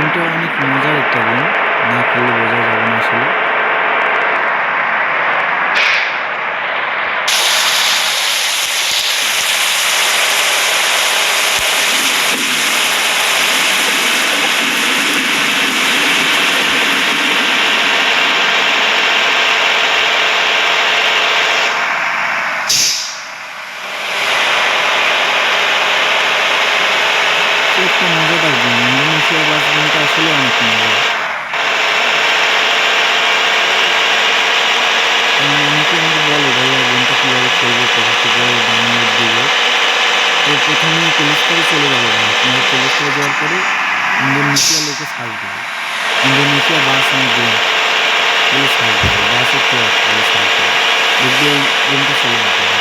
গেমটা অনেক মজার একটা গেম, না খেললে বোঝা যাবে না আসলে। একটা মজাদার গেম, ইন্দোনেশিয়া বাস গেমটা আসলে অনেক মজা। অনেকে আমাকে বলে ভাইয়া গেমটা কীভাবে খেলবো, কোথা থেকে ডাউনলোড দিব। তো প্রথমে প্লে স্টোরে চলে যাবো ভাই, আপনারা প্লে স্টোরে যাওয়ার পরে ইন্দোনেশিয়া লিখে সার্চ দেবে, ইন্দোনেশিয়া বাস অ্যান্ড গেম বলে সার্চ দেবে, বাসের ট্র্যাক বলে সার্চ দেবে, দেখবে এই গেমটা চলে আসবে।